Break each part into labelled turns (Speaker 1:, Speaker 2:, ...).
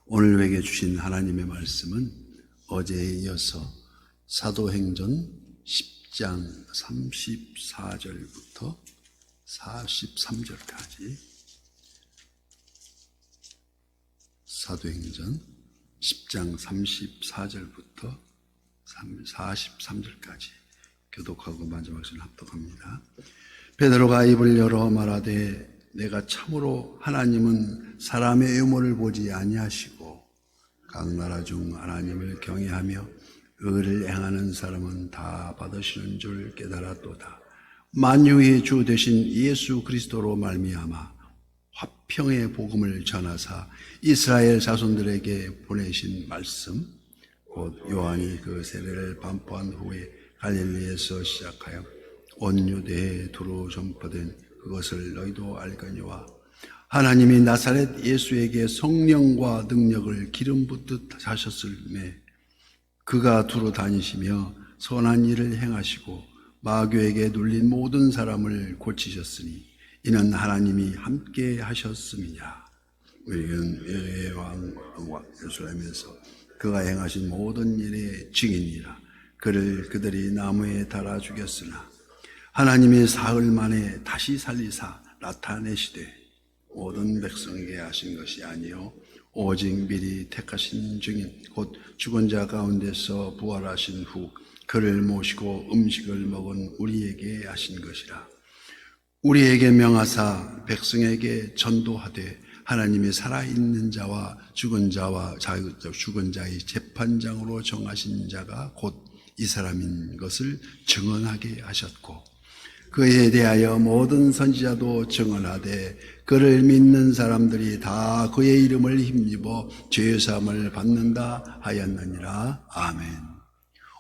Speaker 1: 오늘 우리에게 주신 하나님의 말씀은 어제에 이어서 사도행전 10장 34절부터 43절까지 사도행전 10장 34절부터 43절까지 교독하고 마지막 절 합독합니다. 베드로가 입을 열어 말하되 내가 참으로 하나님은 사람의 의모를 보지 아니하시고 각 나라 중 하나님을 경외하며 의를 행하는 사람은 다 받으시는 줄 깨달았도다. 만유의 주 되신 예수 그리스도로 말미암아 화평의 복음을 전하사 이스라엘 자손들에게 보내신 말씀 곧 요한이 그 세례를 반포한 후에 갈릴리에서 시작하여 온 유대에 두루 전파된 그것을 너희도 알거니와 하나님이 나사렛 예수에게 성령과 능력을 기름 붓듯 하셨을매 그가 두루 다니시며 선한 일을 행하시고 마귀에게 눌린 모든 사람을 고치셨으니 이는 하나님이 함께 하셨음이냐. 우리는 예수의 왕 예루살렘에서 그가 행하신 모든 일의 증인이라. 그를 그들이 나무에 달아 죽였으나 하나님이 사흘 만에 다시 살리사 나타내시되 모든 백성에게 하신 것이 아니요 오직 미리 택하신 증인 곧 죽은 자 가운데서 부활하신 후 그를 모시고 음식을 먹은 우리에게 하신 것이라. 우리에게 명하사 백성에게 전도하되 하나님이 살아있는 자와 죽은 자의 재판장으로 정하신 자가 곧 이 사람인 것을 증언하게 하셨고 그에 대하여 모든 선지자도 증언하되 그를 믿는 사람들이 다 그의 이름을 힘입어 죄사함을 받는다 하였느니라. 아멘.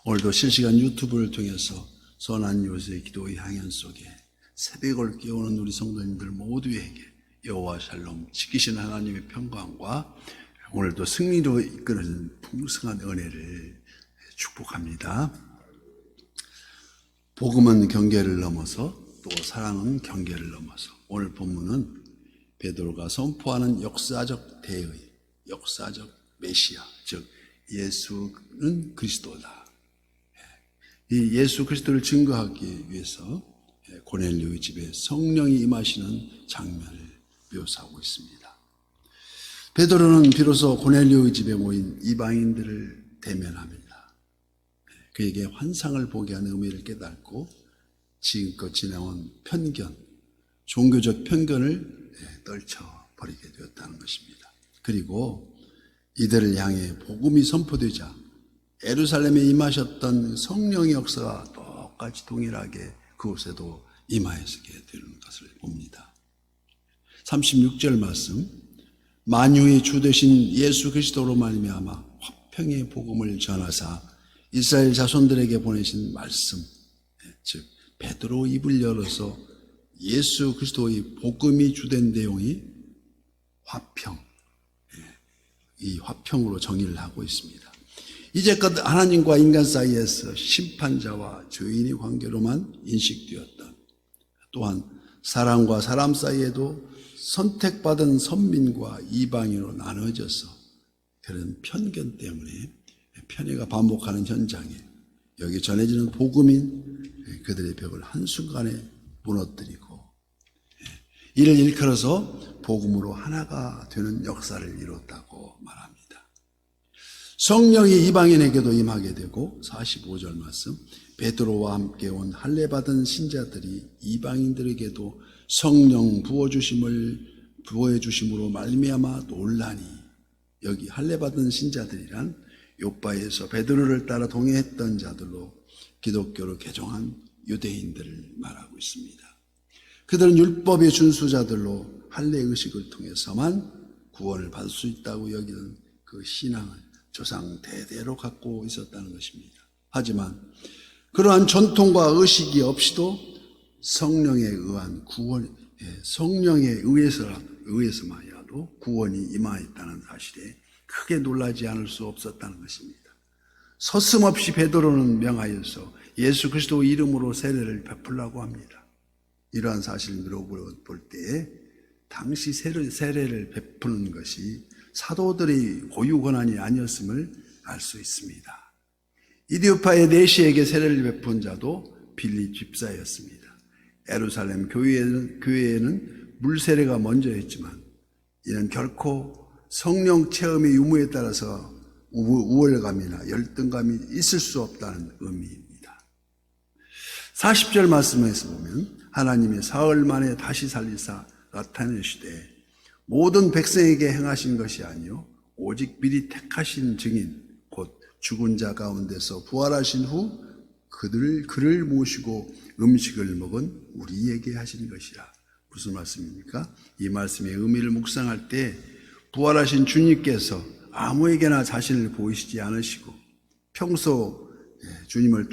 Speaker 1: 오늘도 실시간 유튜브를 통해서 선한 요새의 기도의 향연 속에 새벽을 깨우는 우리 성도님들 모두에게 여호와 샬롬 지키신 하나님의 평강과 오늘도 승리로 이끄는 풍성한 은혜를 축복합니다. 복음은 경계를 넘어서 또 사랑은 경계를 넘어서 오늘 본문은 베드로가 선포하는 역사적 대의, 역사적 메시아, 즉 예수는 그리스도다. 이 예수 그리스도를 증거하기 위해서 고넬료의 집에 성령이 임하시는 장면을 묘사하고 있습니다. 베드로는 비로소 고넬료의 집에 모인 이방인들을 대면합니다. 그에게 환상을 보게 하는 의미를 깨닫고 지금껏 지나온 편견, 종교적 편견을 떨쳐버리게 되었다는 것입니다. 그리고 이들을 향해 복음이 선포되자 예루살렘에 임하셨던 성령의 역사가 똑같이 동일하게 그곳에도 임하시게 되는 것을 봅니다. 36절 말씀, 만유의 주 되신 예수 그리스도로 말미암아 화평의 복음을 전하사 이스라엘 자손들에게 보내신 말씀, 즉 베드로 입을 열어서 예수 그리스도의 복음이 주된 내용이 화평, 이 화평으로 정의를 하고 있습니다. 이제껏 하나님과 인간 사이에서 심판자와 죄인의 관계로만 인식되었던, 또한 사람과 사람 사이에도 선택받은 선민과 이방인으로 나눠져서 그런 편견 때문에 편애가 반복하는 현장에 여기 전해지는 복음인 그들의 벽을 한순간에 무너뜨리고 이를 일컬어서 복음으로 하나가 되는 역사를 이뤘다고 말합니다. 성령이 이방인에게도 임하게 되고 45절 말씀, 베드로와 함께 온 할례받은 신자들이 이방인들에게도 성령 부어해 주심으로 말미암아 놀라니. 여기 할례받은 신자들이란 요바에서 베드로를 따라 동행했던 자들로 기독교로 개종한 유대인들을 말하고 있습니다. 그들은 율법의 준수자들로 할례 의식을 통해서만 구원을 받을 수 있다고 여기는 그 신앙을 조상 대대로 갖고 있었다는 것입니다. 하지만 그러한 전통과 의식이 없이도 성령에 의한 구원, 성령에 의해서만이라도 구원이 임하였다는 사실에 크게 놀라지 않을 수 없었다는 것입니다. 서슴없이 베드로는 명하여서 예수 그리스도 이름으로 세례를 베풀라고 합니다. 이러한 사실을 미뤄볼 때에 당시 세례를 베푸는 것이 사도들의 고유 권한이 아니었음을 알 수 있습니다. 이디오파의 내시에게 세례를 베푼 자도 빌립 집사였습니다. 예루살렘 교회에는 물세례가 먼저였지만 이는 결코 성령 체험의 유무에 따라서 우월감이나 열등감이 있을 수 없다는 의미입니다. 40절 말씀에서 보면 하나님이 사흘 만에 다시 살리사 나타내시되 모든 백성에게 행하신 것이 아니요 오직 미리 택하신 증인 곧 죽은 자 가운데서 부활하신 후 그를 모시고 음식을 먹은 우리에게 하신 것이라. 무슨 말씀입니까? 이 말씀의 의미를 묵상할 때 부활하신 주님께서 아무에게나 자신을 보이시지 않으시고 평소 주님을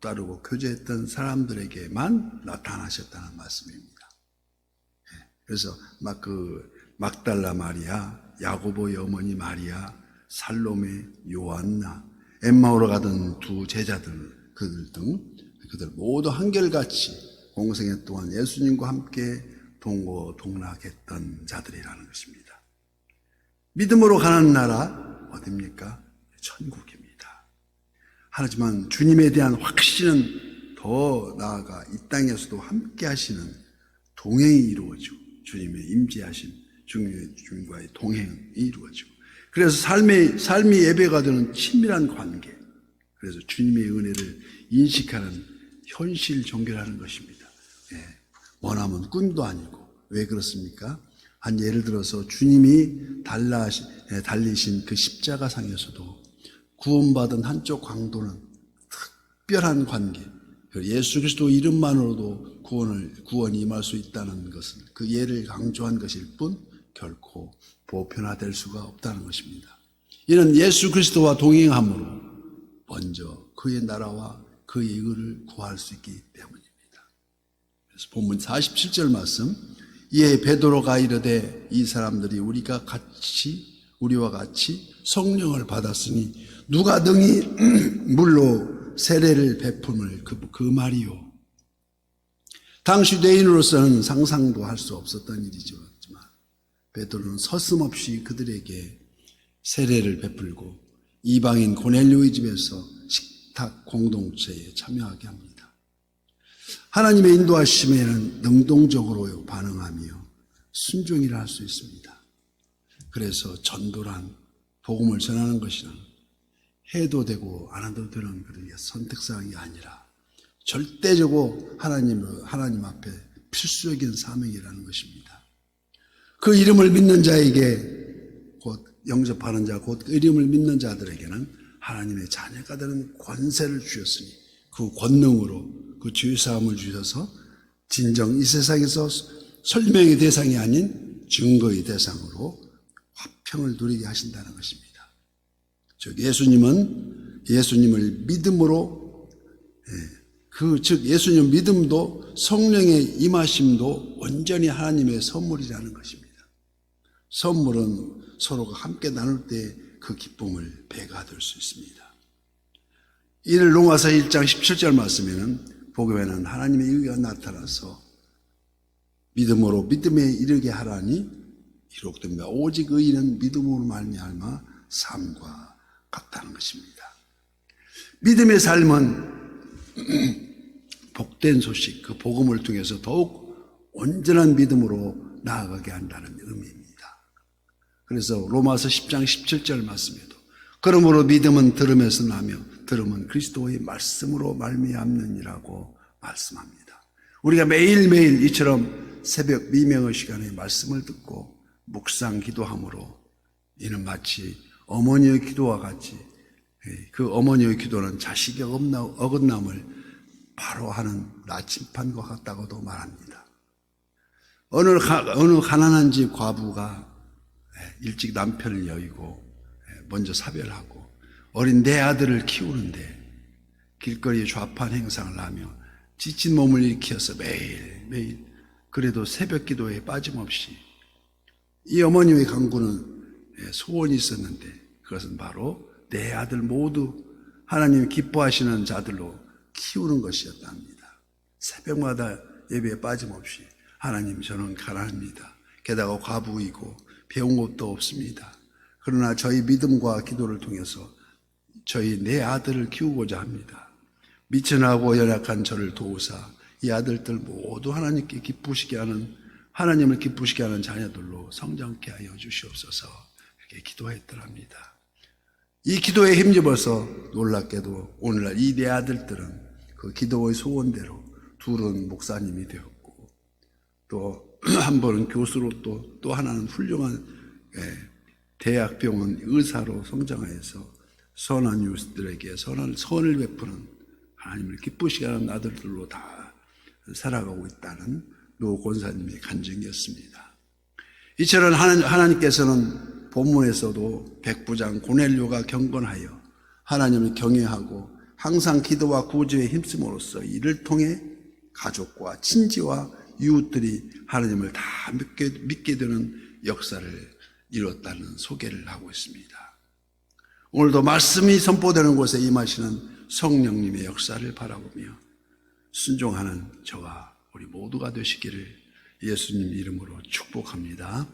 Speaker 1: 따르고 교제했던 사람들에게만 나타나셨다는 말씀입니다. 그래서 막달라 마리아, 야고보의 어머니 마리아, 살로메, 요한나, 엠마오로 가던 두 제자들 그들 모두 한결같이 공생애 동안 예수님과 함께 동고동락했던 자들이라는 것입니다. 믿음으로 가는 나라 어디입니까? 천국입니다. 하지만 주님에 대한 확신은 더 나아가 이 땅에서도 함께 하시는 동행이 이루어지고 주님의 임재하심, 주님과의 동행이 이루어지고 그래서 삶이 예배가 되는 친밀한 관계, 그래서 주님의 은혜를 인식하는 현실 종교라는 것입니다. 원하면 꿈도 아니고. 왜 그렇습니까? 한 예를 들어서 주님이 달리신 그 십자가상에서도 구원받은 한쪽 강도는 특별한 관계, 예수 그리스도 이름만으로도 구원이 임할 수 있다는 것은 그 예를 강조한 것일 뿐 결코 보편화될 수가 없다는 것입니다. 이는 예수 그리스도와 동행함으로 먼저 그의 나라와 그의 의를 구할 수 있기 때문입니다. 그래서 본문 47절 말씀, 이에 베드로가 이르되 이 사람들이 우리와 같이 성령을 받았으니 누가 능히 물로 세례를 베품을 그 말이요. 당시 유대인으로서는 상상도 할 수 없었던 일이지만 베드로는 서슴없이 그들에게 세례를 베풀고 이방인 고넬료의 집에서 식탁 공동체에 참여하게 합니다. 하나님의 인도하심에는 능동적으로 반응하며 순종이라 할 수 있습니다. 그래서 전도란 복음을 전하는 것이란 해도 되고 안 해도 되는 그런 선택사항이 아니라 절대적으로 하나님 앞에 필수적인 사명이라는 것입니다. 그 이름을 믿는 자에게 곧 영접하는 자, 곧 이름을 믿는 자들에게는 하나님의 자녀가 되는 권세를 주셨으니 그 권능으로 그 죄사함을 주셔서 진정 이 세상에서 설명의 대상이 아닌 증거의 대상으로 화평을 누리게 하신다는 것입니다. 즉 예수님을 믿음으로 즉 예수님 믿음도 성령의 임하심도 온전히 하나님의 선물이라는 것입니다. 선물은 서로가 함께 나눌 때 그 기쁨을 배가 될 수 있습니다. 이를 로마서 1장 17절 말씀에는 복음에는 하나님의 의가 나타나서 믿음으로 믿음에 이르게 하라니 기록됩니다. 오직 의인은 믿음으로 말미암아 삶과 같다는 것입니다. 믿음의 삶은 복된 소식, 그 복음을 통해서 더욱 온전한 믿음으로 나아가게 한다는 의미입니다. 그래서 로마서 10장 17절 말씀에도 그러므로 믿음은 들음에서 나며 들음은 그리스도의 말씀으로 말미암느니라고 말씀합니다. 우리가 매일매일 이처럼 새벽 미명의 시간에 말씀을 듣고 묵상 기도함으로 이는 마치 어머니의 기도와 같이 그 어머니의 기도는 자식의 어긋남을 바로 하는 나침판과 같다고도 말합니다. 어느 가난한 집 과부가 일찍 남편을 여의고 먼저 사별하고 어린 내 아들을 키우는데 길거리에 좌판 행상을 하며 지친 몸을 일으켜서 매일 그래도 새벽 기도에 빠짐없이 이 어머니의 간구는 소원이 있었는데 그것은 바로 내 아들 모두 하나님이 기뻐하시는 자들로 키우는 것이었답니다. 새벽마다 예배에 빠짐없이 하나님 저는 가난합니다. 게다가 과부이고 배운 것도 없습니다. 그러나 저희 믿음과 기도를 통해서 저희 내 아들을 키우고자 합니다. 미천하고 연약한 저를 도우사 이 아들들 모두 하나님을 기쁘시게 하는 자녀들로 성장케 하여 주시옵소서 이렇게 기도했더랍니다. 이 기도에 힘입어서 놀랍게도 오늘날 이 네 아들들은 그 기도의 소원대로 둘은 목사님이 되었고 또 한 번은 교수로 또 하나는 훌륭한 대학병원 의사로 성장하여서 선한 이웃들에게 선을 베푸는 하나님을 기쁘시게 하는 아들들로 다 살아가고 있다는 노 권사님의 간증이었습니다. 이처럼 하나님께서는 본문에서도 백부장 고넬료가 경건하여 하나님을 경외하고 항상 기도와 구제에 힘쓰므로써 이를 통해 가족과 친지와 이웃들이 하나님을 다 믿게 되는 역사를 이뤘다는 소개를 하고 있습니다. 오늘도 말씀이 선포되는 곳에 임하시는 성령님의 역사를 바라보며 순종하는 저와 우리 모두가 되시기를 예수님 이름으로 축복합니다.